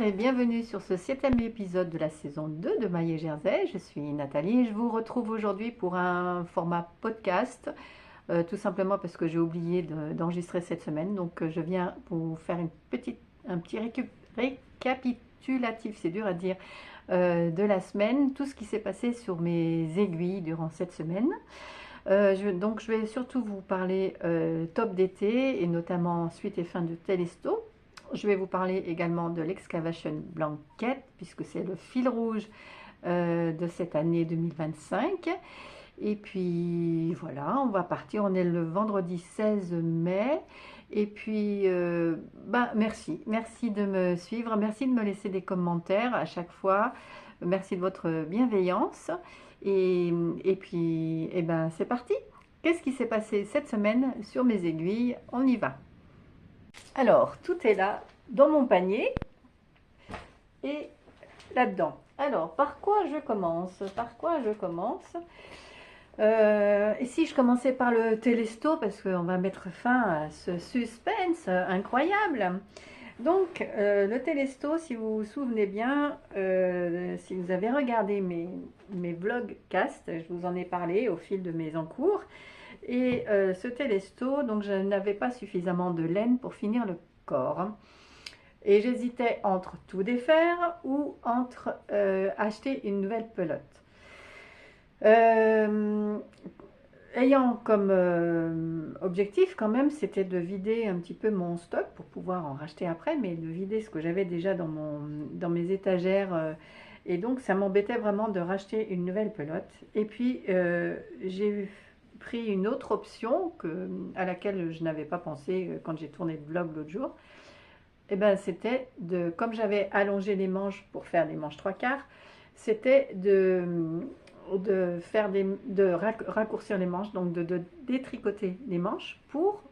et bienvenue sur ce 7e épisode de la saison 2 de Maille et Jersey. Je suis Nathalie et je vous retrouve aujourd'hui pour un format podcast, tout simplement parce que j'ai oublié d'enregistrer cette semaine. Donc je viens vous faire un petit récapitulatif, c'est dur à dire, de la semaine, tout ce qui s'est passé sur mes aiguilles durant cette semaine. Donc je vais surtout vous parler top d'été et notamment suite et fin de Telesto. Je vais vous parler également de l'Excavation Blanket puisque c'est le fil rouge de cette année 2025. Et puis voilà, on va partir, on est le vendredi 16 mai. Et puis, merci de me suivre, merci de me laisser des commentaires à chaque fois, merci de votre bienveillance. Et puis, c'est parti. Qu'est-ce qui s'est passé cette semaine sur mes aiguilles? On y va. Alors, tout est là, dans mon panier et là-dedans. Alors, par quoi je commence? Et si je commençais par le Telesto, parce qu'on va mettre fin à ce suspense incroyable. Donc, le Telesto, si vous vous souvenez bien, si vous avez regardé mes vlogcasts, je vous en ai parlé au fil de mes encours. Et ce Telesto, donc je n'avais pas suffisamment de laine pour finir le corps. Et j'hésitais entre tout défaire ou entre acheter une nouvelle pelote. Ayant comme objectif quand même, c'était de vider un petit peu mon stock pour pouvoir en racheter après, mais de vider ce que j'avais déjà dans mes étagères. Et donc ça m'embêtait vraiment de racheter une nouvelle pelote. Et puis j'ai pris une autre option à laquelle je n'avais pas pensé quand j'ai tourné le vlog l'autre jour. Et c'était comme j'avais allongé les manches pour faire des manches 3/4, c'était de raccourcir les manches, donc de détricoter les manches pour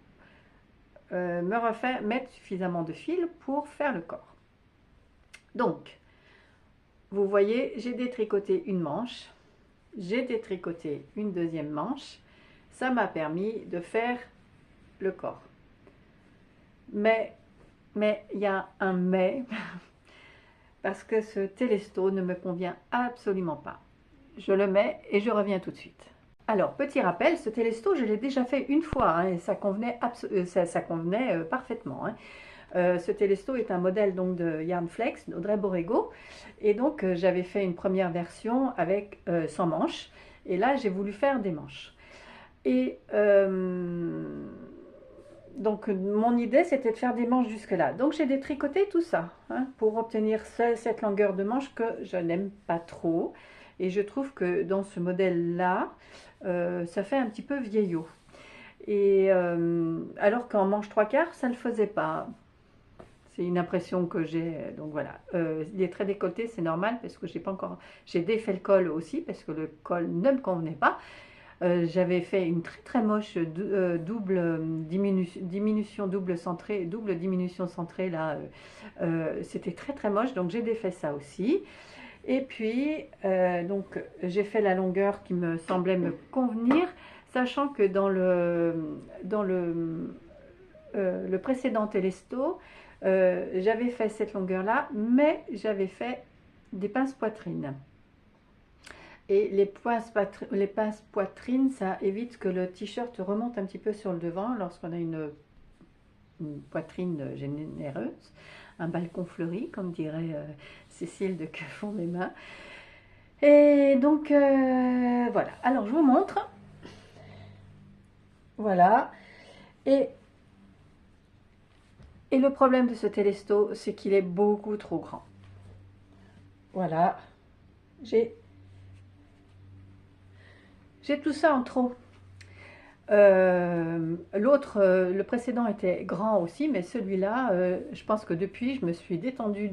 mettre suffisamment de fil pour faire le corps. Donc, vous voyez, j'ai détricoté une manche, j'ai détricoté une deuxième manche, ça m'a permis de faire le corps. Mais il y a un mais, parce que ce Telesto ne me convient absolument pas. Je le mets et je reviens tout de suite. Alors, petit rappel, ce Telesto, je l'ai déjà fait une fois et ça convenait, parfaitement. Ce Telesto est un modèle donc de Yarnflex, d'Audrey Borrego. Et donc, j'avais fait une première version avec 100 manches. Et là, j'ai voulu faire des manches. Et donc, mon idée, c'était de faire des manches jusque-là. Donc, j'ai détricoté tout ça pour obtenir cette longueur de manche que je n'aime pas trop. Et je trouve que dans ce modèle-là, ça fait un petit peu vieillot. Et alors qu'en manche 3/4, ça ne le faisait pas. C'est une impression que j'ai. Donc voilà. Il est très décolleté, c'est normal parce que j'ai défait le col aussi parce que le col ne me convenait pas. J'avais fait une très très moche double diminution, double diminution centrée là. C'était très très moche, donc j'ai défait ça aussi. Et puis, donc, j'ai fait la longueur qui me semblait me convenir, sachant que dans le précédent Telesto, j'avais fait cette longueur-là, mais j'avais fait des pinces poitrines. Et les pinces poitrines, ça évite que le t-shirt remonte un petit peu sur le devant lorsqu'on a une poitrine généreuse. Un balcon fleuri, comme dirait Cécile de Que font mes mains. Et donc, voilà. Alors, je vous montre. Voilà. Et le problème de ce Telesto, c'est qu'il est beaucoup trop grand. Voilà. J'ai tout ça en trop. Le précédent était grand aussi, mais celui-là, je pense que depuis, je me suis détendue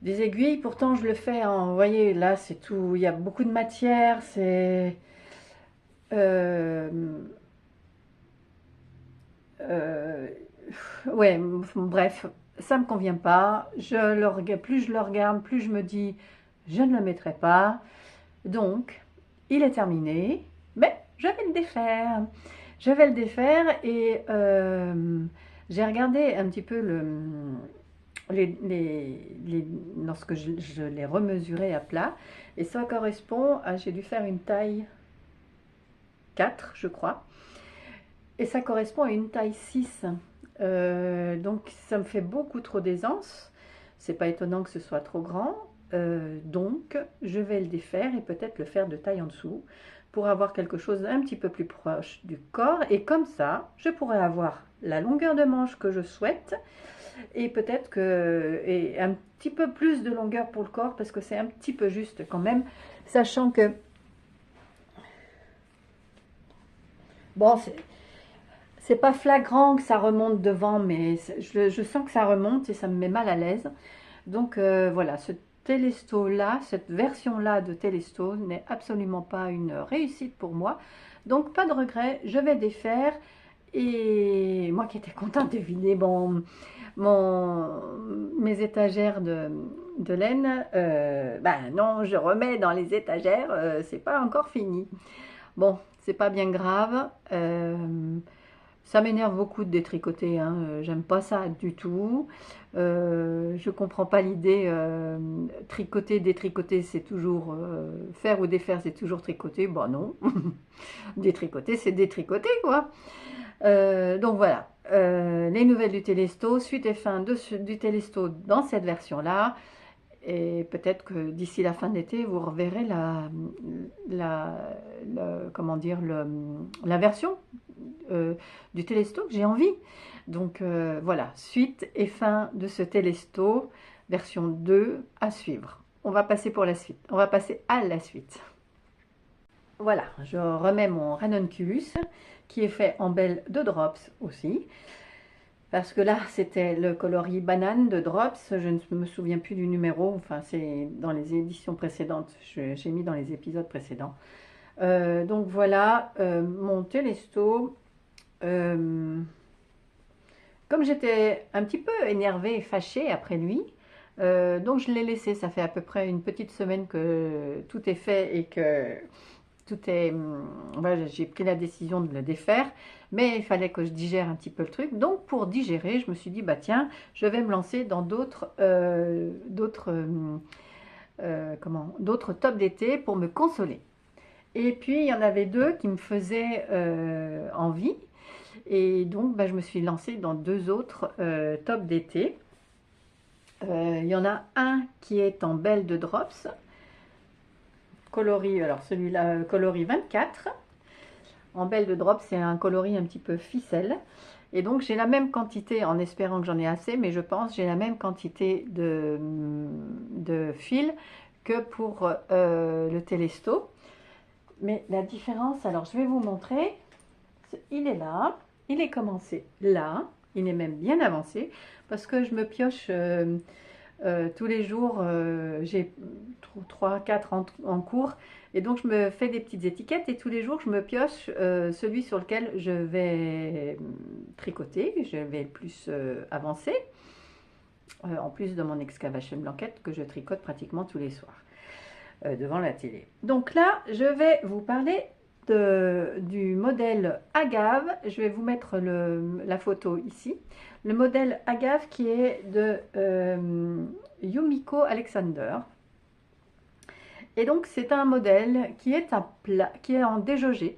des aiguilles. Pourtant, je le fais vous voyez, là, c'est tout, il y a beaucoup de matière, c'est... ouais, bref, ça me convient pas. Plus je le regarde, plus je me dis, je ne le mettrai pas. Donc, il est terminé, mais je vais le défaire. Je vais le défaire et j'ai regardé un petit peu lorsque je les remesurais à plat. Et ça correspond à, j'ai dû faire une taille 4, je crois. Et ça correspond à une taille 6. Donc ça me fait beaucoup trop d'aisance. C'est pas étonnant que ce soit trop grand. Donc je vais le défaire et peut-être le faire de taille en dessous pour avoir quelque chose d'un petit peu plus proche du corps. Et comme ça, je pourrais avoir la longueur de manche que je souhaite et peut-être que et un petit peu plus de longueur pour le corps parce que c'est un petit peu juste quand même, sachant que bon, c'est pas flagrant que ça remonte devant, mais je sens que ça remonte et ça me met mal à l'aise. Donc voilà, ce Telesto là, cette version là de Telesto n'est absolument pas une réussite pour moi. Donc pas de regret, je vais défaire. Et moi qui étais contente de vider mes étagères de laine, ben non, je remets dans les étagères, c'est pas encore fini. Bon, c'est pas bien grave. Ça m'énerve beaucoup de détricoter, hein. J'aime pas ça du tout. Je comprends pas l'idée. Tricoter, détricoter, c'est toujours faire ou défaire, c'est toujours tricoter. Bon, non. Détricoter, c'est détricoter, quoi. Donc voilà, les nouvelles du Telesto, suite et fin du Telesto dans cette version-là. Et peut-être que d'ici la fin de l'été, vous reverrez comment dire, la version du Telesto que j'ai envie. Donc voilà, suite et fin de ce Telesto, version 2 à suivre. On va passer pour la suite. On va passer à la suite. Voilà, je remets mon Ranunculus qui est fait en belle de Drops aussi. Parce que là, c'était le coloris banane de Drops. Je ne me souviens plus du numéro. Enfin, c'est dans les éditions précédentes. J'ai mis dans les épisodes précédents. Donc voilà, mon Telesto. Comme j'étais un petit peu énervée et fâchée après lui, donc je l'ai laissé. Ça fait à peu près une petite semaine que tout est fait et que tout est... Voilà, j'ai pris la décision de le défaire, mais il fallait que je digère un petit peu le truc. Donc pour digérer, je me suis dit, bah tiens, je vais me lancer dans d'autres tops d'été pour me consoler. Et puis il y en avait deux qui me faisaient envie. Et donc bah, je me suis lancée dans deux autres tops d'été. Il y en a un qui est en belle de Drops. Coloris, alors celui-là, coloris 24. En belle de drop, c'est un coloris un petit peu ficelle. Et donc j'ai la même quantité, en espérant que j'en ai assez, mais je pense j'ai la même quantité de fil que pour le Telesto. Mais la différence, alors je vais vous montrer. Il est là, il est commencé là, il est même bien avancé, parce que je me pioche tous les jours, j'ai 3-4 en cours, et donc je me fais des petites étiquettes, et tous les jours je me pioche celui sur lequel je vais tricoter, je vais le plus avancer, en plus de mon excavation blanket que je tricote pratiquement tous les soirs devant la télé. Donc là, je vais vous parler du modèle Agave. Je vais vous mettre la photo ici. Le modèle Agave qui est de Yumiko Alexander. Et donc c'est un modèle qui est qui est en déjaugé.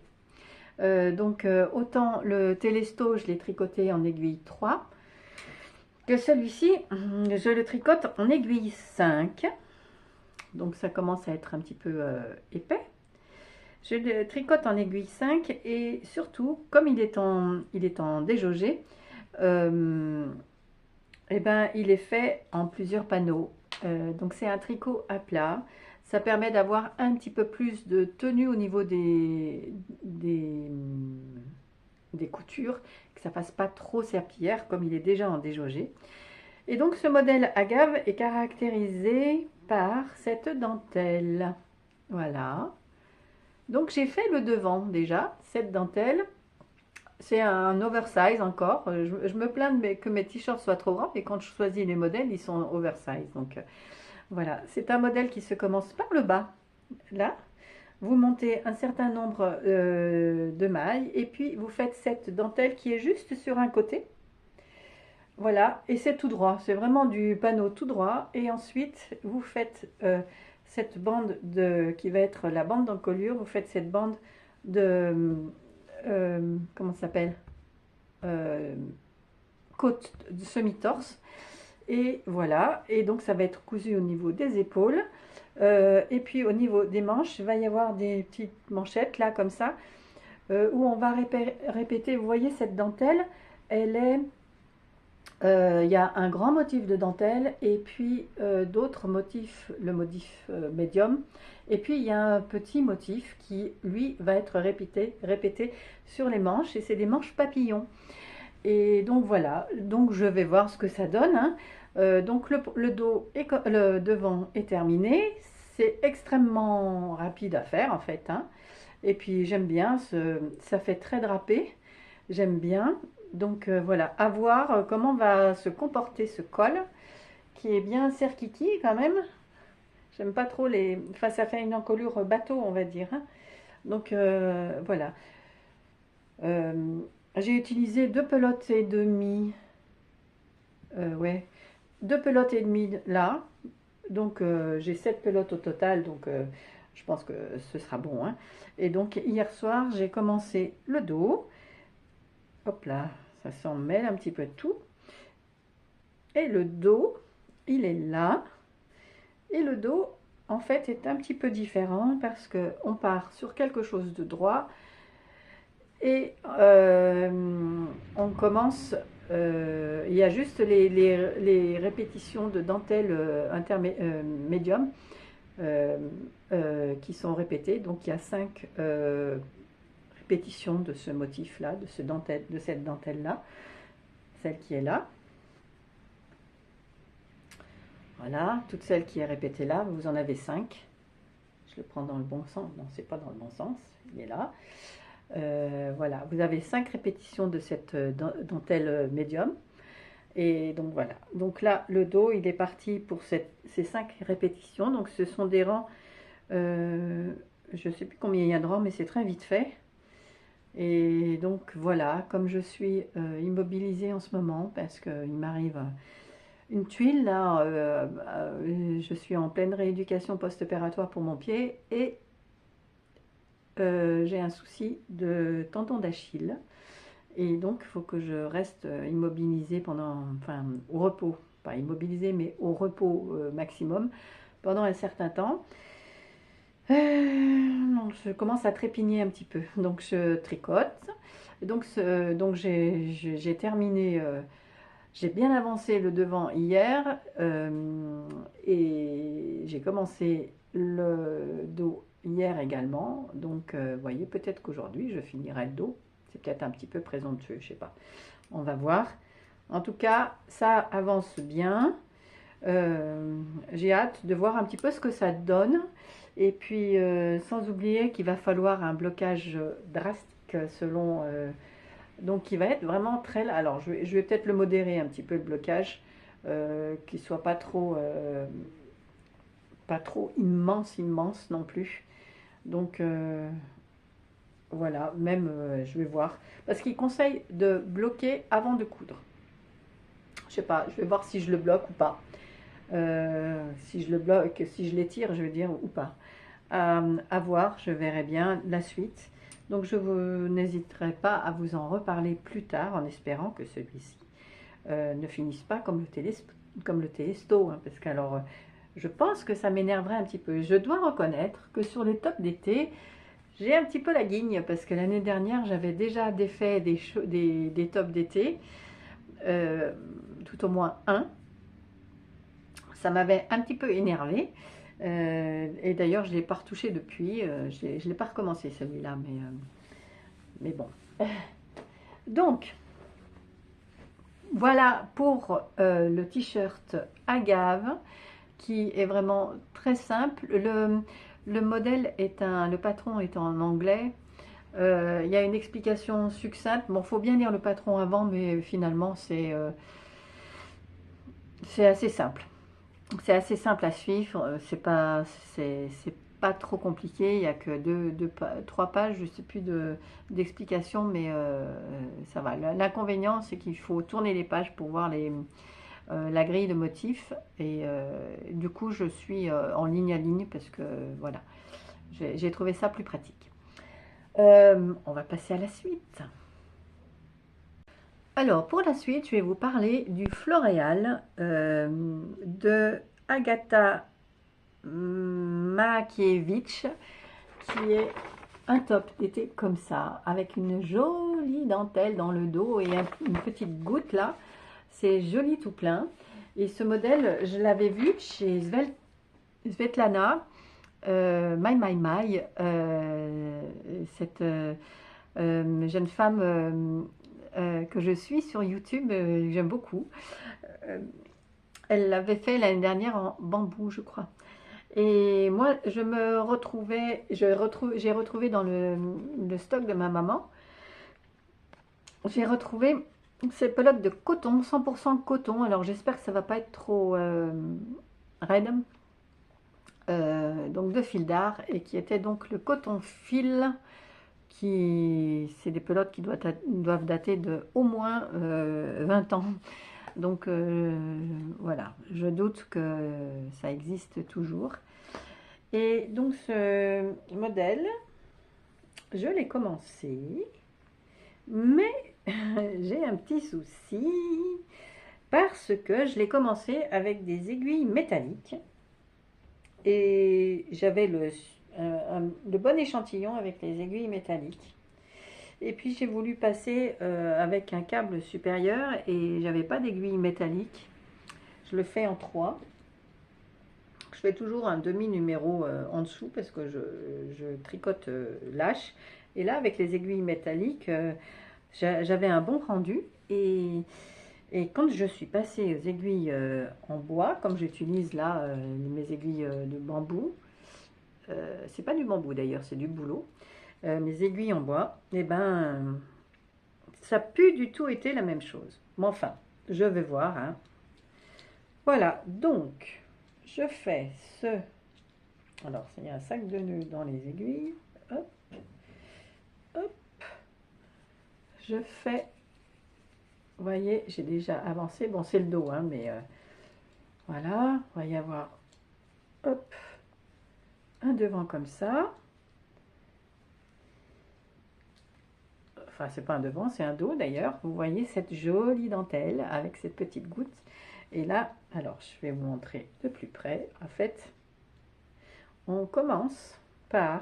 Autant le Telesto, je l'ai tricoté en aiguille 3, que celui-ci, je le tricote en aiguille 5. Donc ça commence à être un petit peu épais. Je le tricote en aiguille 5 et surtout, comme il est en déjaugé, eh ben, il est fait en plusieurs panneaux. Donc c'est un tricot à plat. Ça permet d'avoir un petit peu plus de tenue au niveau des coutures, que ça ne fasse pas trop serpillière comme il est déjà en déjaugé. Et donc ce modèle Agave est caractérisé par cette dentelle. Voilà. Donc j'ai fait le devant déjà, cette dentelle. C'est un oversize encore. Je me plains que mes t-shirts soient trop grands, mais quand je choisis les modèles, ils sont oversize. Donc voilà, c'est un modèle qui se commence par le bas. Là, vous montez un certain nombre de mailles et puis vous faites cette dentelle qui est juste sur un côté. Voilà, et c'est tout droit, c'est vraiment du panneau tout droit. Et ensuite, vous faites cette bande qui va être la bande d'encolure, vous faites cette bande de, comment ça s'appelle, euh, côte de semi-torse. Et voilà, et donc ça va être cousu au niveau des épaules. Et puis au niveau des manches, il va y avoir des petites manchettes là, comme ça, où on va répéter. Vous voyez cette dentelle, elle est il y a un grand motif de dentelle et puis d'autres motifs, le motif médium. Et puis il y a un petit motif qui, lui, va être répété sur les manches et c'est des manches papillons. Et donc voilà, donc je vais voir ce que ça donne, hein. Donc le dos, le devant est terminé. C'est extrêmement rapide à faire en fait, hein. Et puis j'aime bien, ça fait très drapé. J'aime bien. Donc voilà, à voir comment va se comporter ce col, qui est bien serkiki quand même. J'aime pas trop les... Enfin, ça fait une encolure bateau, on va dire, hein. Donc voilà. Euh, j'ai utilisé 2 pelotes et demie. Ouais, 2 pelotes et demie là. Donc j'ai 7 pelotes au total, donc je pense que ce sera bon, hein. Et donc hier soir, j'ai commencé le dos. Hop là, ça s'en mêle un petit peu de tout. Et le dos, il est là. Et le dos, en fait, est un petit peu différent parce qu'on part sur quelque chose de droit et on commence. Il y a juste les répétitions de dentelle médium qui sont répétées. Donc il y a 5 répétitions de ce motif-là, de cette dentelle-là, celle qui est là. Voilà, toute celle qui est répétée là, vous en avez 5. Je le prends dans le bon sens. Non, c'est pas dans le bon sens. Il est là. Voilà, vous avez 5 répétitions de cette dentelle médium. Et donc voilà. Donc là, le dos, il est parti pour ces 5 répétitions. Donc ce sont des rangs, je ne sais plus combien il y a de rangs, mais c'est très vite fait. Et donc voilà, comme je suis immobilisée en ce moment, parce qu'il m'arrive une tuile, là, je suis en pleine rééducation post-opératoire pour mon pied et j'ai un souci de tendon d'Achille. Et donc, il faut que je reste immobilisée enfin, au repos, pas immobilisée, mais au repos maximum pendant un certain temps. Non, je commence à trépigner un petit peu, donc je tricote. Donc j'ai terminé. J'ai bien avancé le devant hier et j'ai commencé le dos hier également. Donc, vous voyez, peut-être qu'aujourd'hui, je finirai le dos. C'est peut-être un petit peu présomptueux, je sais pas. On va voir. En tout cas, ça avance bien. J'ai hâte de voir un petit peu ce que ça donne. Et puis, sans oublier qu'il va falloir un blocage drastique selon... donc il va être vraiment très... Alors je vais peut-être le modérer un petit peu le blocage, qu'il ne soit pas trop immense non plus. Donc voilà, même je vais voir. Parce qu'il conseille de bloquer avant de coudre. Je sais pas, je vais voir si je le bloque ou pas. Si je le bloque, si je l'étire, je veux dire, ou pas. À voir, je verrai bien la suite. Donc je n'hésiterai pas à vous en reparler plus tard en espérant que celui-ci ne finisse pas comme le télesto, hein, parce qu'alors je pense que ça m'énerverait un petit peu. Je dois reconnaître que sur les tops d'été, j'ai un petit peu la guigne parce que l'année dernière j'avais déjà défait des tops d'été, tout au moins un. Ça m'avait un petit peu énervé. Et d'ailleurs, je ne l'ai pas retouché depuis. Je ne l'ai pas recommencé celui-là, mais bon. Donc, voilà pour le t-shirt agave qui est vraiment très simple. Le modèle le patron est en anglais. Il y a une explication succincte. Bon, il faut bien lire le patron avant, mais finalement, c'est assez simple. C'est assez simple à suivre, c'est pas trop compliqué, il n'y a que trois pages, je ne sais plus d'explications, mais ça va. L'inconvénient, c'est qu'il faut tourner les pages pour voir la grille de motifs, et du coup, je suis en ligne à ligne, parce que voilà, j'ai trouvé ça plus pratique. On va passer à la suite. Alors, pour la suite, je vais vous parler du Floréal de Agatha Makiewicz, qui est un top d'été comme ça, avec une jolie dentelle dans le dos et une petite goutte là. C'est joli tout plein. Et ce modèle, je l'avais vu chez Svetlana cette jeune femme que je suis sur YouTube, j'aime beaucoup. Elle l'avait fait l'année dernière en bambou, je crois. Et moi, j'ai retrouvé dans le stock de ma maman, j'ai retrouvé ces pelotes de coton, 100% coton. Alors j'espère que ça va pas être trop raide. Donc de fil d'art, et qui était donc le coton fil, c'est des pelotes qui doivent dater de au moins 20 ans. Donc voilà, je doute que ça existe toujours. Et donc ce modèle, je l'ai commencé, mais j'ai un petit souci, parce que je l'ai commencé avec des aiguilles métalliques, et j'avais le bon échantillon avec les aiguilles métalliques. Et puis j'ai voulu passer avec un câble supérieur, et j'avais pas d'aiguille métallique. Je le fais en 3. Je fais toujours un demi numéro en dessous, parce que je tricote lâche. Et là, avec les aiguilles métalliques, j'avais un bon rendu. Et quand je suis passée aux aiguilles en bois, comme j'utilise là mes aiguilles de bambou, c'est pas du bambou d'ailleurs, c'est du bouleau. Mes aiguilles en bois, et ben ça n'a plus du tout été la même chose. Mais enfin, je vais voir. Hein. Voilà, donc je fais ce. Alors, il y a un sac de nœuds dans les aiguilles. Hop, hop. Je fais. Vous voyez, j'ai déjà avancé. Bon, c'est le dos, hein, mais voilà. Il va y avoir. Hop, un devant comme ça. Enfin, c'est pas un devant, c'est un dos d'ailleurs. Vous voyez cette jolie dentelle avec cette petite goutte. Et là, alors je vais vous montrer de plus près. En fait, on commence par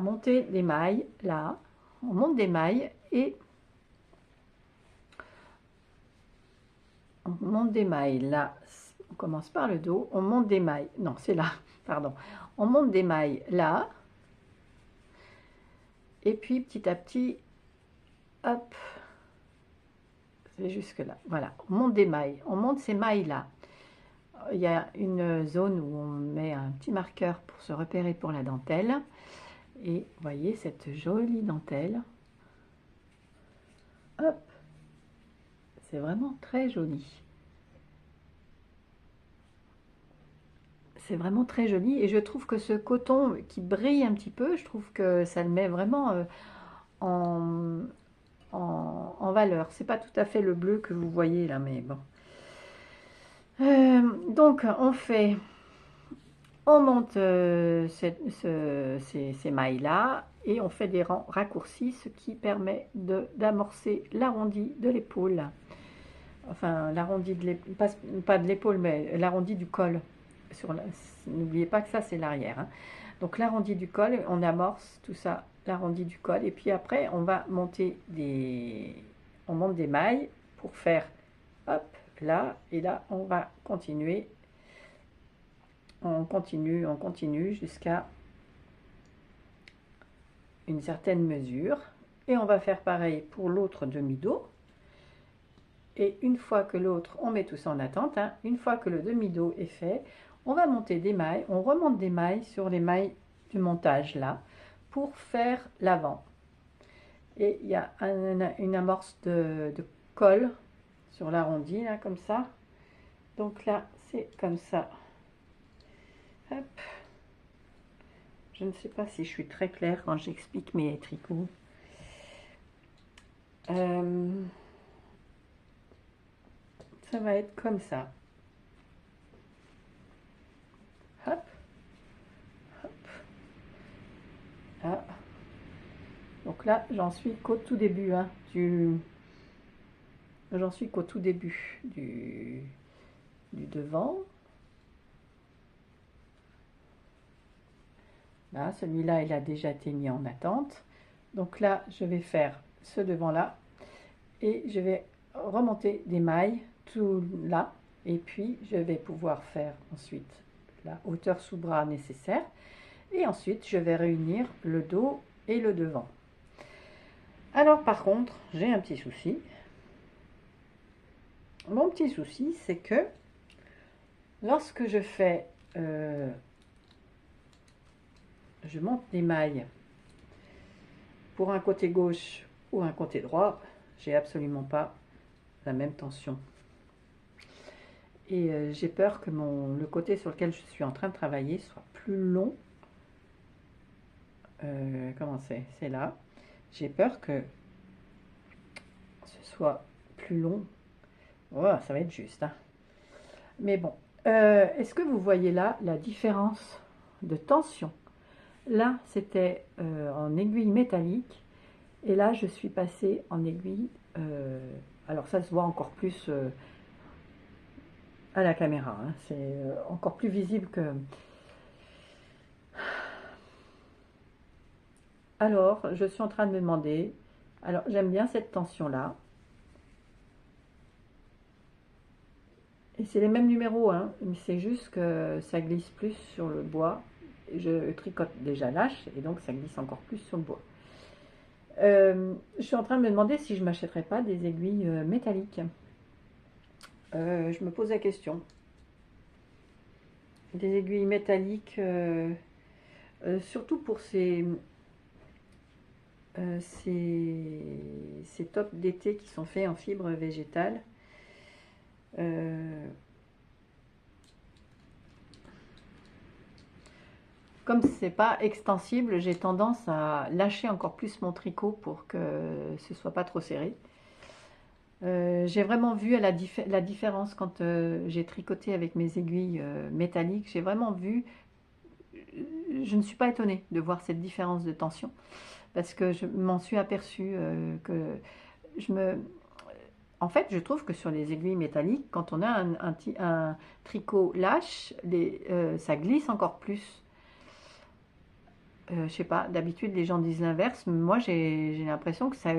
monter des mailles là. On monte des mailles et on monte des mailles là. On commence par le dos, on monte des mailles. Non, c'est là, pardon. On monte des mailles là. Et puis petit à petit, hop, c'est jusque là. Voilà, on monte des mailles. On monte ces mailles là. Il y a une zone où on met un petit marqueur pour se repérer pour la dentelle. Et vous voyez cette jolie dentelle. Hop, c'est vraiment très joli. C'est vraiment très joli, et je trouve que ce coton qui brille un petit peu, je trouve que ça le met vraiment en valeur. C'est pas tout à fait le bleu que vous voyez là, mais bon. Donc on monte ces mailles là, et on fait des rangs raccourcis, ce qui permet d'amorcer l'arrondi de l'épaule. Enfin, l'arrondi de l'épaule, pas de l'épaule, mais l'arrondi du col. N'oubliez pas que ça, c'est l'arrière. Hein. Donc, l'arrondi du col, on amorce tout ça, l'arrondi du col. Et puis après, on va monter on monte des mailles pour faire, hop, là. Et là, on va continuer. On continue jusqu'à une certaine mesure. Et on va faire pareil pour l'autre demi-dos. Et une fois que l'autre, on met tout ça en attente, hein, une fois que le demi-dos est fait, on va monter des mailles, on remonte des mailles sur les mailles du montage là, pour faire l'avant. Et il y a une amorce de colle sur l'arrondi, là, comme ça. Donc là, c'est comme ça. Hop. Je ne sais pas si je suis très claire quand j'explique mes tricots. Ça va être comme ça. Hop. Hop. Ah. Donc là, j'en suis qu'au tout début, hein, j'en suis qu'au tout début du devant. Là, celui-là, il a déjà été mis en attente. Donc là, je vais faire ce devant-là et je vais remonter des mailles tout là. Et puis, je vais pouvoir faire ensuite la hauteur sous bras nécessaire. Et ensuite, je vais réunir le dos et le devant. Alors, par contre, j'ai un petit souci. Mon petit souci, c'est que lorsque je fais... je monte des mailles pour un côté gauche ou un côté droit, j'ai absolument pas la même tension. Et j'ai peur que le côté sur lequel je suis en train de travailler soit plus long. Comment c'est? C'est là. J'ai peur que ce soit plus long. Voilà, ça va être juste. Hein. Mais bon, est-ce que vous voyez là la différence de tension? Là, c'était en aiguille métallique. Et là, je suis passée en aiguille. Alors ça se voit encore plus à la caméra. Hein, c'est encore plus visible que... Alors, je suis en train de me demander... Alors, j'aime bien cette tension-là. Et c'est les mêmes numéros, hein, mais c'est juste que ça glisse plus sur le bois. Je tricote déjà lâche, et donc ça glisse encore plus sur le bois. Je suis en train de me demander si je ne m'achèterais pas des aiguilles métalliques. Je me pose la question. Des aiguilles métalliques, surtout pour ces tops d'été qui sont faits en fibre végétale. Comme c'est pas extensible, j'ai tendance à lâcher encore plus mon tricot pour que ce soit pas trop serré. J'ai vraiment vu la différence quand j'ai tricoté avec mes aiguilles métalliques. J'ai vraiment vu, je ne suis pas étonnée de voir cette différence de tension parce que je m'en suis aperçue que en fait, je trouve que sur les aiguilles métalliques, quand on a un tricot lâche, ça glisse encore plus. Je sais pas, d'habitude les gens disent l'inverse, mais moi j'ai l'impression que ça...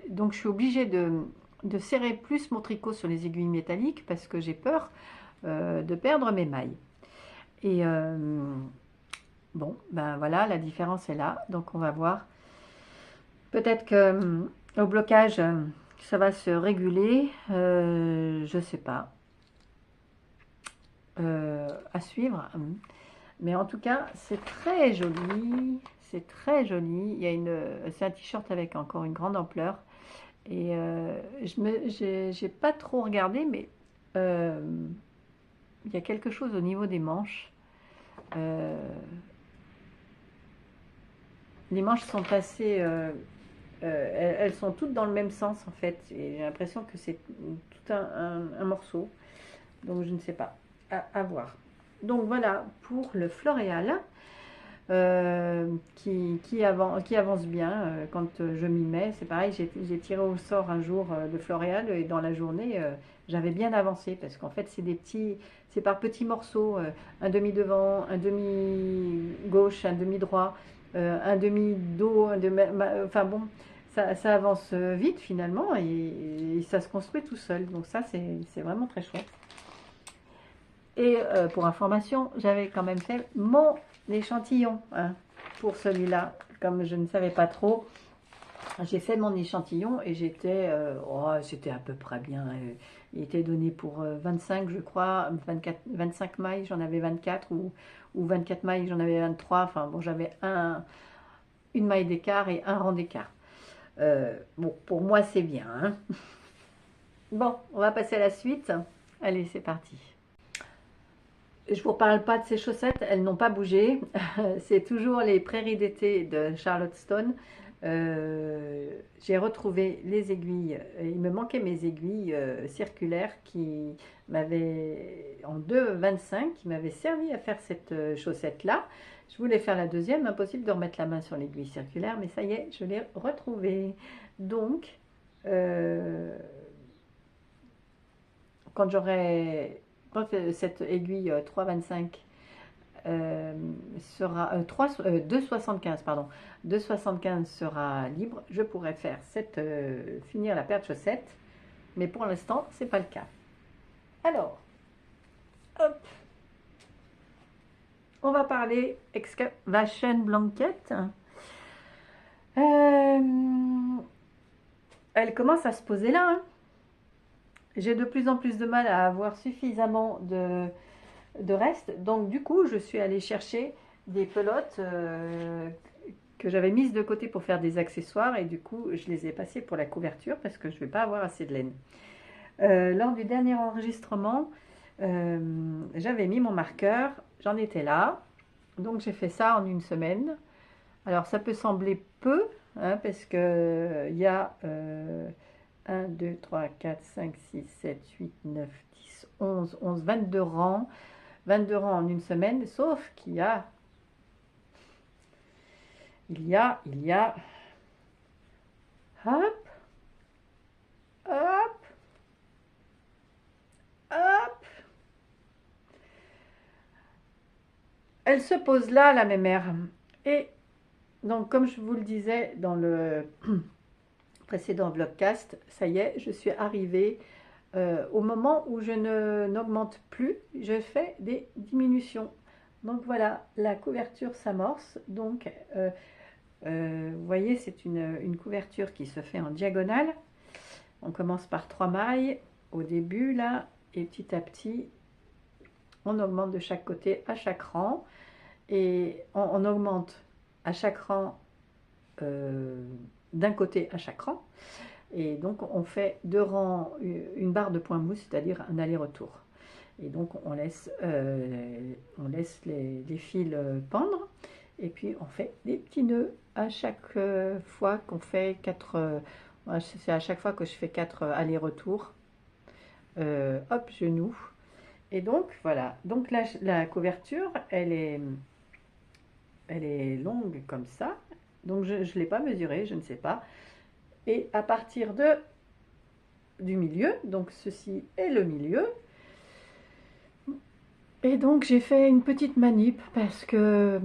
Donc je suis obligée de serrer plus mon tricot sur les aiguilles métalliques parce que j'ai peur de perdre mes mailles. Et bon, ben voilà, la différence est là, donc on va voir. Peut-être que au blocage, ça va se réguler, je sais pas. À suivre. Mais en tout cas, c'est très joli. C'est très joli. C'est un t-shirt avec encore une grande ampleur. Et j'ai pas trop regardé, mais il y a quelque chose au niveau des manches. Les manches sont assez... elles sont toutes dans le même sens, en fait. Et j'ai l'impression que c'est tout un morceau. Donc, je ne sais pas. À voir. Donc voilà pour le Floréal qui avance bien quand je m'y mets. C'est pareil, j'ai tiré au sort un jour le Floréal et dans la journée j'avais bien avancé parce qu'en fait c'est par petits morceaux, un demi devant, un demi gauche, un demi droit, un demi dos, enfin bon, ça avance vite finalement et ça se construit tout seul. Donc ça c'est vraiment très chouette. Et pour information, j'avais quand même fait mon échantillon hein, pour celui-là. Comme je ne savais pas trop, j'ai fait mon échantillon et c'était à peu près bien. Il était donné pour 25, je crois, 25 mailles, j'en avais 24 ou 24 mailles, j'en avais 23. Enfin bon, j'avais une maille d'écart et un rang d'écart. Bon, pour moi, c'est bien. Hein. Bon, on va passer à la suite. Allez, c'est parti. je vous parle pas de ces chaussettes, elles n'ont pas bougé. C'est toujours les prairies d'été de Charlottestone. J'ai retrouvé les aiguilles. Il me manquait mes aiguilles circulaires qui m'avaient en 2,25 qui m'avaient servi à faire cette chaussette-là. Je voulais faire la deuxième, impossible de remettre la main sur l'aiguille circulaire, mais ça y est, je l'ai retrouvée. Donc, euh, quand j'aurai quand cette aiguille 3,25 sera 2,75 pardon, 2,75 sera libre, je pourrai faire finir la paire de chaussettes, mais pour l'instant c'est pas le cas. Alors, hop, on va parler excavation blanket. Elle commence à se poser là, hein. J'ai de plus en plus de mal à avoir suffisamment de reste. Donc du coup, je suis allée chercher des pelotes que j'avais mises de côté pour faire des accessoires. Et du coup, je les ai passées pour la couverture parce que je ne vais pas avoir assez de laine. Lors du dernier enregistrement, j'avais mis mon marqueur. J'en étais là. Donc j'ai fait ça en une semaine. Alors ça peut sembler peu, hein, parce que il y a 1, 2, 3, 4, 5, 6, 7, 8, 9, 10, 11, 11, 22 rangs. 22 rangs en une semaine, sauf qu'il y a, hop, hop, hop. Elle se pose là, la mémère. Et donc, comme je vous le disais dans le précédent vlogcast, ça y est, je suis arrivée au moment où je n'augmente plus, je fais des diminutions. Donc voilà, la couverture s'amorce. Donc, vous voyez, c'est une couverture qui se fait en diagonale. On commence par 3 mailles au début, là, et petit à petit, on augmente de chaque côté à chaque rang. Et on augmente à chaque rang, d'un côté à chaque rang. Et donc on fait 2 rangs, une barre de point mousse, c'est-à-dire un aller-retour. Et donc on laisse les fils pendre. Et puis on fait des petits nœuds à chaque fois qu'on fait 4. C'est à chaque fois que je fais 4 allers-retours. Hop, genou. Et donc voilà. Donc la couverture, elle est longue comme ça. Donc je ne l'ai pas mesurée, je ne sais pas. Et à partir du milieu, donc ceci est le milieu. Et donc j'ai fait une petite manip parce que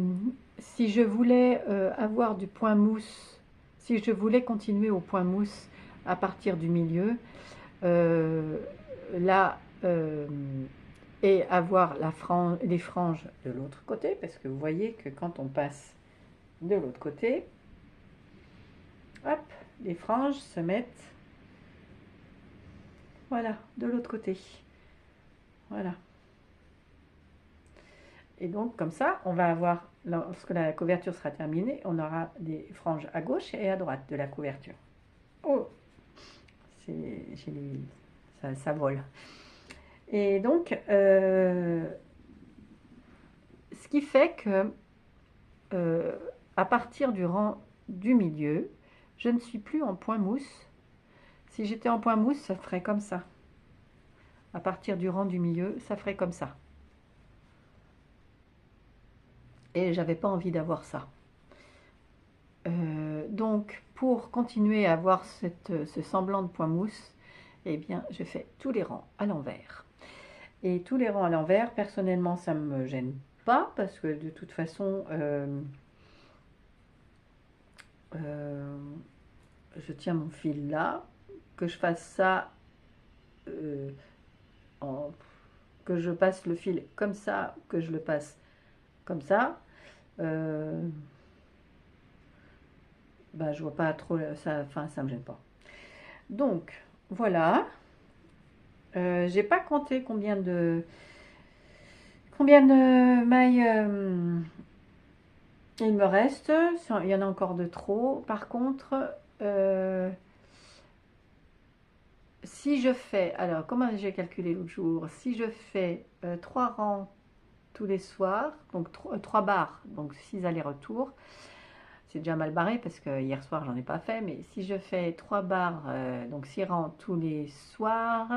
si je voulais avoir du point mousse, si je voulais continuer au point mousse à partir du milieu, là, et avoir les franges de l'autre côté, parce que vous voyez que quand on passe de l'autre côté, hop, les franges se mettent, voilà, de l'autre côté. Voilà. Et donc, comme ça, on va avoir, lorsque la couverture sera terminée, on aura des franges à gauche et à droite de la couverture. Oh, ça vole. Et donc, ce qui fait que, à partir du rang du milieu, je ne suis plus en point mousse. Si j'étais en point mousse, ça ferait comme ça. À partir du rang du milieu, ça ferait comme ça. Et j'avais pas envie d'avoir ça. Donc, pour continuer à avoir ce semblant de point mousse, eh bien, je fais tous les rangs à l'envers. Et tous les rangs à l'envers, personnellement, ça ne me gêne pas, parce que de toute façon, je tiens mon fil là, que je fasse ça, que je passe le fil comme ça, que je le passe comme ça, bah, je vois pas trop ça, enfin ça me gêne pas. Donc voilà, j'ai pas compté combien de mailles il me reste. Il y en a encore de trop. Par contre, si je fais, alors comment j'ai calculé l'autre jour, si je fais 3 rangs tous les soirs, donc 3 barres, donc 6 allers-retours. C'est déjà mal barré parce que hier soir j'en ai pas fait, mais si je fais 3 barres, donc 6 rangs tous les soirs,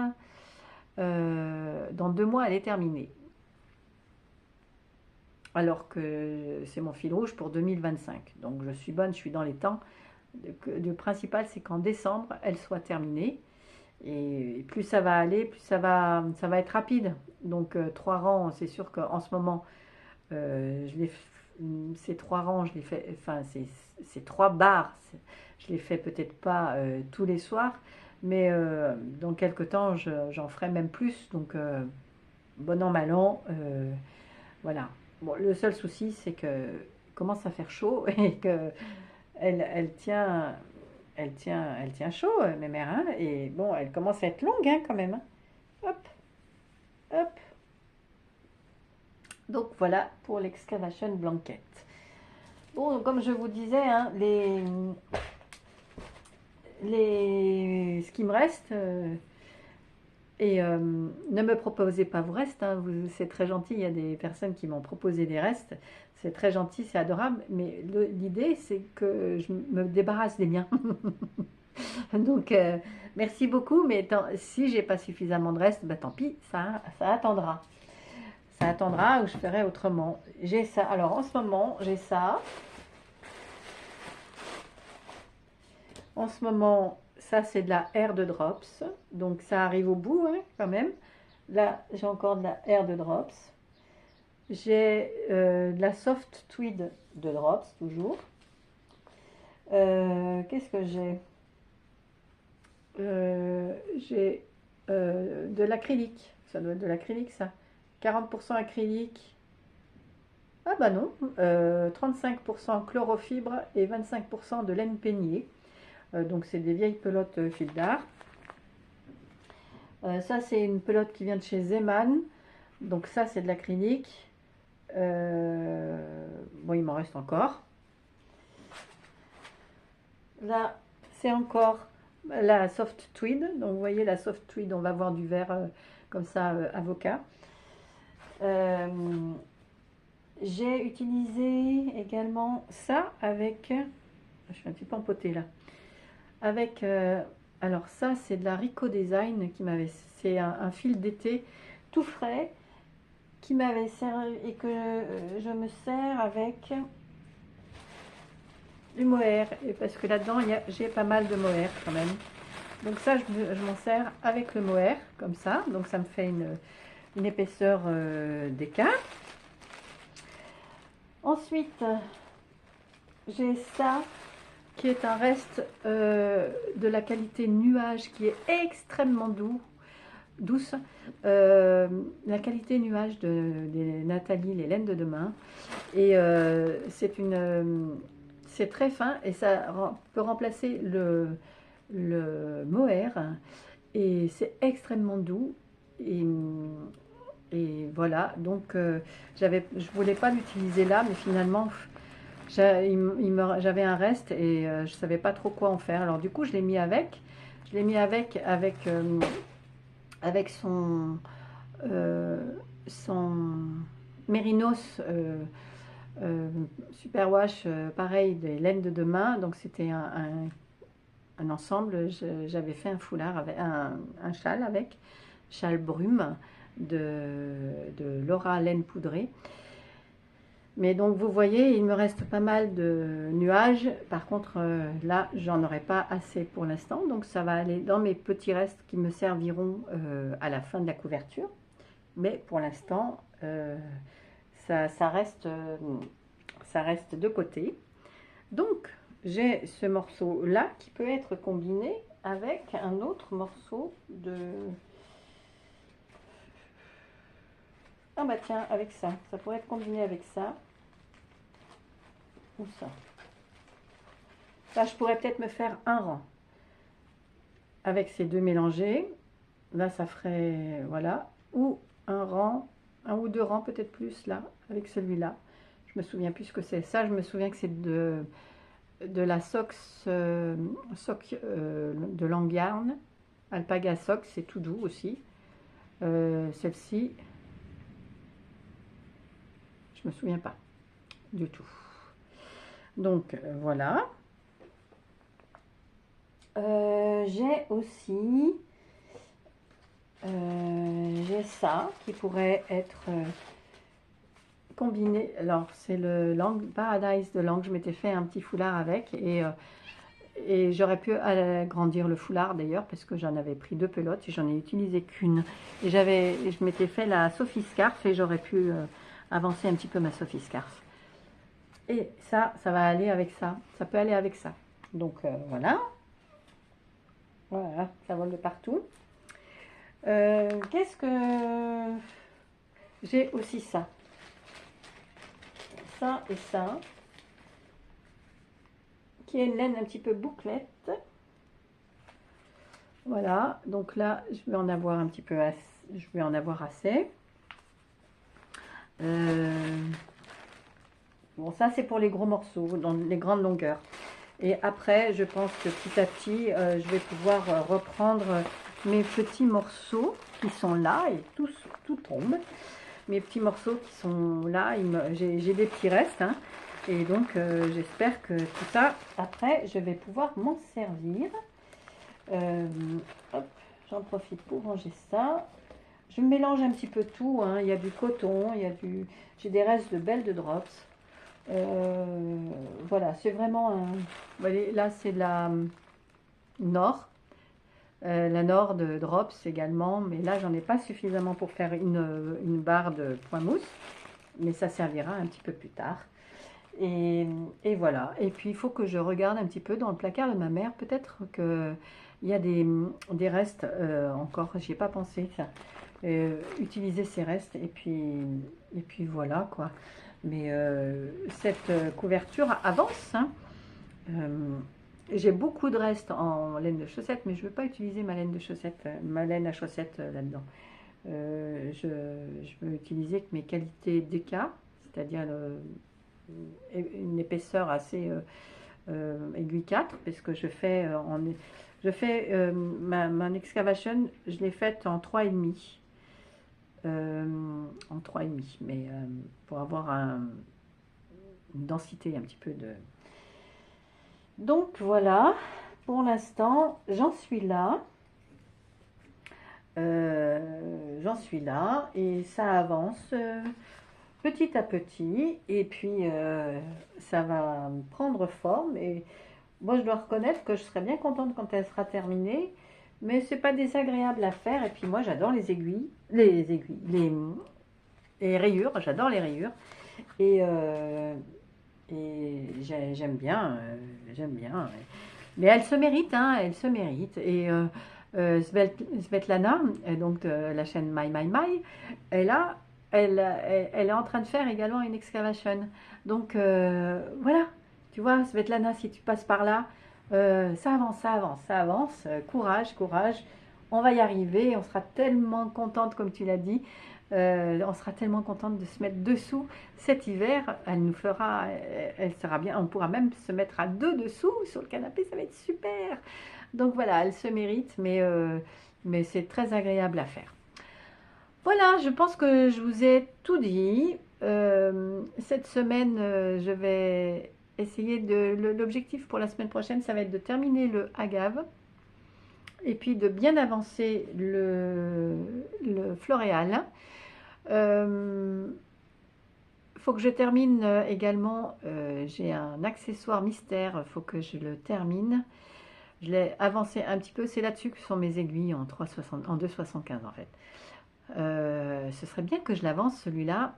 dans 2 mois elle est terminée. Alors que c'est mon fil rouge pour 2025. Donc je suis bonne, je suis dans les temps. Le principal c'est qu'en décembre elle soit terminée. Et plus ça va aller, plus ça va être rapide. Donc 3 rangs, c'est sûr qu'en ce moment, ces 3 rangs, je les fais, enfin ces 3 barres, je les fais peut-être pas tous les soirs, mais dans quelques temps, j'en ferai même plus. Donc bon an, mal an, voilà. Bon, le seul souci, c'est que commence à faire chaud et que elle tient, elle tient chaud, mes mères, hein, et bon, elle commence à être longue, hein, quand même, hein. Hop, hop. Donc voilà pour l'excavation blanket. Bon, comme je vous disais, hein, ce qui me reste, et ne me proposez pas vos restes, hein, c'est très gentil, il y a des personnes qui m'ont proposé des restes, c'est très gentil, c'est adorable, mais l'idée c'est que je me débarrasse des miens. Donc merci beaucoup, mais si j'ai pas suffisamment de restes, bah, tant pis, ça attendra. Ça attendra ou je ferai autrement. J'ai ça, alors en ce moment j'ai ça. En ce moment, ça c'est de la Air de Drops, donc ça arrive au bout, hein, quand même. Là, j'ai encore de la Air de Drops. J'ai de la Soft Tweed de Drops, toujours. Qu'est-ce que j'ai J'ai de l'acrylique. Ça doit être de l'acrylique, ça. 40% acrylique. Ah bah non. 35% chlorofibre et 25% de laine peignée. Donc c'est des vieilles pelotes fil d'art. Ça c'est une pelote qui vient de chez Zeman. Donc ça c'est de l'acrylique. Bon, il m'en reste encore. Là c'est encore la soft tweed. Donc vous voyez la soft tweed, on va voir du vert comme ça avocat. J'ai utilisé également ça avec, je suis un petit peu empotée là, avec alors ça c'est de la Rico Design qui m'avait, c'est un fil d'été tout frais qui m'avait servi et que je me sers avec du mohair, et parce que là-dedans j'ai pas mal de mohair quand même. Donc ça je m'en sers avec le mohair comme ça, donc ça me fait une épaisseur d'écart. Ensuite j'ai ça qui est un reste de la qualité nuage qui est extrêmement douce. La qualité nuage des Nathalie, les laines de demain. Et c'est très fin et ça peut remplacer le mohair. Et c'est extrêmement doux. Et voilà, donc je voulais pas l'utiliser là, mais finalement j'avais un reste et je savais pas trop quoi en faire. Alors du coup je l'ai mis avec. Je l'ai mis avec son Mérinos Superwash, pareil, des laines de demain. Donc c'était un ensemble. J'avais fait un foulard, avec un châle avec, châle brume de Laura Laine Poudrée. Mais donc vous voyez, il me reste pas mal de nuages. Par contre, là, j'en aurai pas assez pour l'instant. Donc ça va aller dans mes petits restes qui me serviront à la fin de la couverture. Mais pour l'instant, ça reste de côté. Donc, j'ai ce morceau-là qui peut être combiné avec un autre morceau de... Ah bah tiens, avec ça. Ça pourrait être combiné avec ça. Ou ça. Là, je pourrais peut-être me faire un rang. Avec ces deux mélangés. Là, ça ferait... Voilà. Ou un rang, un ou deux rangs, peut-être plus, là, avec celui-là. Je me souviens plus ce que c'est. Ça, je me souviens que c'est de la sock de Langarn. Alpaga Sock, c'est tout doux aussi. Celle-ci... je me souviens pas du tout. Donc voilà. J'ai aussi j'ai ça qui pourrait être combiné. Alors c'est le Lang Paradise de Lang. Je m'étais fait un petit foulard avec et j'aurais pu agrandir le foulard d'ailleurs parce que j'en avais pris 2 pelotes et j'en ai utilisé qu'une. Et je m'étais fait la Sophie Scarf et j'aurais pu avancer un petit peu ma Sophie Scarf. Et ça va aller avec ça. Ça peut aller avec ça. Donc voilà. Voilà, ça vole de partout. Qu'est-ce que... J'ai aussi ça. Ça et ça. Qui est une laine un petit peu bouclette. Voilà, donc là, je vais en avoir un petit peu assez. Je vais en avoir assez. Bon, ça, c'est pour les gros morceaux, dans les grandes longueurs. Et après, je pense que petit à petit, je vais pouvoir reprendre mes petits morceaux qui sont là et tout tombe. Mes petits morceaux qui sont là, j'ai des petits restes. Hein, et donc, j'espère que tout ça, après, je vais pouvoir m'en servir. Hop, j'en profite pour ranger ça. Je mélange un petit peu tout. Hein. Il y a du coton, j'ai des restes de belles de drops. Voilà, c'est vraiment un... Vous voyez, là, c'est de la Nord. La Nord de drops également. Mais là, j'en ai pas suffisamment pour faire une barre de point mousse. Mais ça servira un petit peu plus tard. Et voilà. Et puis, il faut que je regarde un petit peu dans le placard de ma mère. Peut-être qu'il y a des restes encore. J'y ai pas pensé, ça. Utiliser ces restes. Et puis voilà, quoi. Mais cette couverture avance. Hein. J'ai beaucoup de restes en laine de chaussette, mais je ne veux pas utiliser ma laine de chaussette, ma laine à chaussettes là-dedans. Je veux utiliser que mes qualités DK, c'est-à-dire une épaisseur assez aiguille 4, parce que je fais ma excavation, je l'ai faite en 3,5. En 3,5, mais pour avoir une densité un petit peu de... Donc voilà, pour l'instant, j'en suis là. Et ça avance petit à petit et puis ça va prendre forme et moi je dois reconnaître que je serais bien contente quand elle sera terminée, mais c'est pas désagréable à faire et puis moi j'adore les aiguilles, les rayures, j'adore les rayures et j'aime bien, mais elle se mérite, hein, elle se mérite. Et Svetlana, donc de la chaîne My My My, elle est en train de faire également une excavation. Donc voilà, tu vois, Svetlana, si tu passes par là, ça avance, ça avance, ça avance. Courage, courage. On va y arriver. On sera tellement contente, comme tu l'as dit. On sera tellement contente de se mettre dessous cet hiver. Elle sera bien. On pourra même se mettre à deux dessous sur le canapé. Ça va être super. Donc voilà, elle se mérite, mais c'est très agréable à faire. Voilà, je pense que je vous ai tout dit. Cette semaine, je vais essayer l'objectif pour la semaine prochaine, ça va être de terminer le agave et puis de bien avancer le floréal. Faut que je termine également, j'ai un accessoire mystère, faut que je le termine. Je l'ai avancé un petit peu, c'est là-dessus que sont mes aiguilles en 2,75 en fait. Ce serait bien que je l'avance celui-là.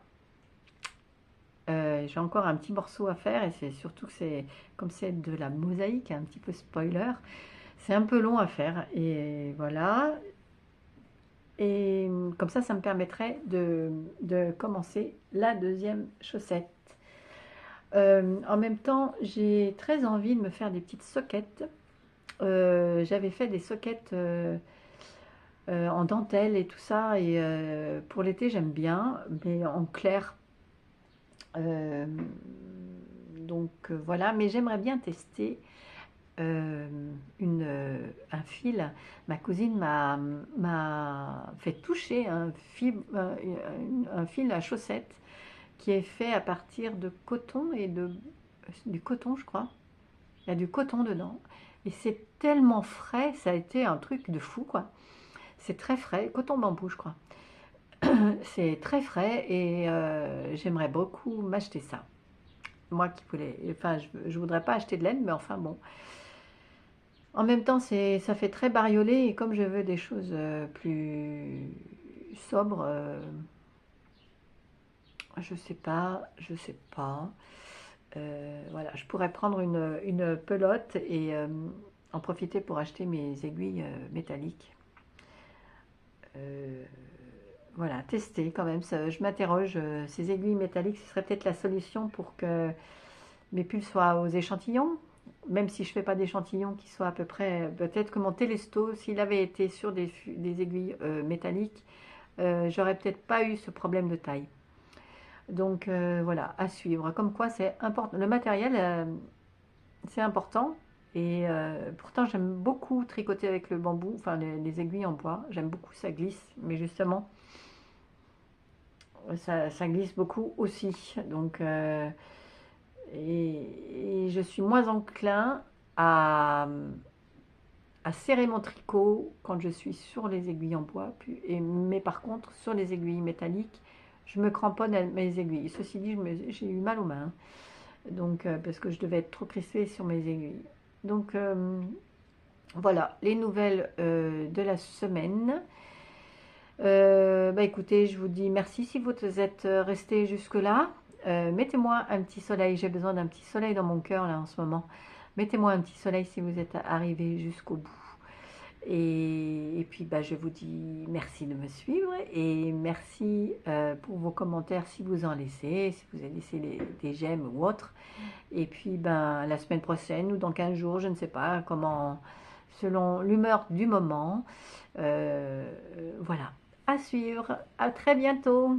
J'ai encore un petit morceau à faire et c'est surtout que c'est comme c'est de la mosaïque, un petit peu spoiler. C'est un peu long à faire et voilà. Et comme ça me permettrait de commencer la deuxième chaussette. En même temps, j'ai très envie de me faire des petites soquettes. J'avais fait des soquettes en dentelle et tout ça, et pour l'été j'aime bien, mais en clair. Donc voilà, mais j'aimerais bien tester un fil. Ma cousine m'a fait toucher un fil à chaussettes qui est fait à partir de coton et du coton, je crois. Il y a du coton dedans. Et c'est tellement frais, ça a été un truc de fou, quoi. C'est très frais, coton bambou, je crois. C'est très frais et j'aimerais beaucoup m'acheter ça. Moi qui voulais, enfin, je voudrais pas acheter de laine, mais enfin bon. En même temps, ça fait très bariolé et comme je veux des choses plus sobres, je sais pas. Voilà, je pourrais prendre une pelote et en profiter pour acheter mes aiguilles métalliques. Voilà, tester quand même. Je m'interroge, ces aiguilles métalliques, ce serait peut-être la solution pour que mes pulls soient aux échantillons, même si je ne fais pas d'échantillons qui soient à peu près. Peut-être que mon télesto, s'il avait été sur des aiguilles métalliques, j'aurais peut-être pas eu ce problème de taille. Donc voilà, à suivre. Comme quoi, c'est important. Le matériel, c'est important. Et pourtant, j'aime beaucoup tricoter avec le bambou, enfin les aiguilles en bois. J'aime beaucoup, ça glisse. Mais justement, ça glisse beaucoup aussi. Donc, et je suis moins enclin à serrer mon tricot quand je suis sur les aiguilles en bois. Mais par contre, sur les aiguilles métalliques, je me cramponne à mes aiguilles. Ceci dit, j'ai eu mal aux mains. Donc, parce que je devais être trop crispée sur mes aiguilles. Donc, voilà, les nouvelles de la semaine. Bah écoutez, je vous dis merci si vous êtes restés jusque-là. Mettez-moi un petit soleil, j'ai besoin d'un petit soleil dans mon cœur là en ce moment. Mettez-moi un petit soleil si vous êtes arrivés jusqu'au bout. Et puis bah, je vous dis merci de me suivre et merci pour vos commentaires si vous en laissez, si vous avez laissé des j'aime ou autre. Et puis ben, la semaine prochaine ou dans 15 jours, je ne sais pas comment, selon l'humeur du moment. Voilà, à suivre, à très bientôt.